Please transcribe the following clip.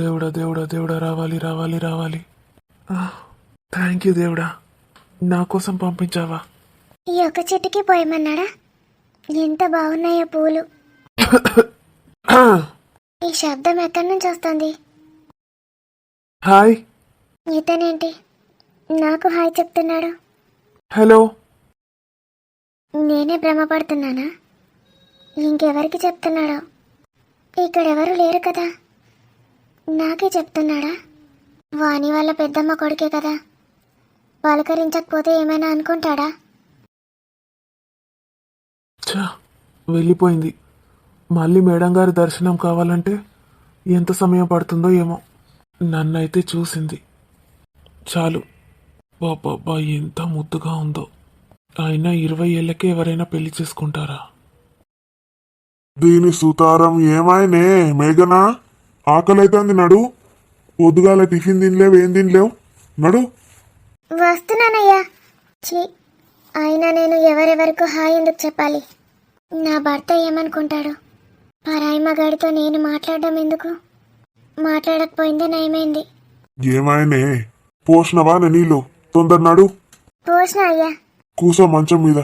దేవుడా దేవుడా దేవుడా, రావాలి రావాలి రావాలి. థ్యాంక్ యూ దేవుడా, నా కోసం పంపించావా? ఈ ఒక్క చెట్టుకి పోయమన్నాడా? ఎంత బాగున్నాయో పూలు. ఈ శబ్దం ఎక్కడి నుంచి వస్తుంది? హాయ్. ఇతనేంటి నాకు హాయ్ చెప్తున్నాడు? హలో. నేనే భ్రమపడుతున్నానా? ఇంకెవరికి చెప్తున్నాడో? ఇక్కడెవరు లేరు కదా, నాకే చెప్తున్నాడా? వాణి వాళ్ళ పెద్దమ్మ కొడుకే కదా, పలకరించకపోతే ఏమైనా అనుకుంటాడా? ఛా, వెళ్ళిపోయింది. మళ్ళీ మేడం గారి దర్శనం కావాలంటే ఎంత సమయం పడుతుందో ఏమో. నన్నైతే చూసింది చాలు. బాబా ఎంత ముద్దుగా ఉందో. అయినా 20 ఏళ్ళకే ఎవరైనా పెళ్లి చేసుకుంటారా? దీని సుతారం ఏమైనే మేఘనా, ఆకలైతుంది నడు. పొద్దుగాల టిఫిన్ తినలేవు, ఏం తినలేవు, నడు. వస్తున్నానయ్యా. ఛీ, అయినా నేను ఎవరెవరికి హాయ్ ఎందుకు చెప్పాలి? నా భర్త ఏమనుకుంటాడు? పరాయి మగాడితో నేను మాట్లాడడం ఎందుకు? మాట్లాడకపోయిందే నయమైంది. ఏమైనే పోషణవా నీళ్ళు, తొందర నడు. పోసిన అయ్యా. కూసో మంచం మీద.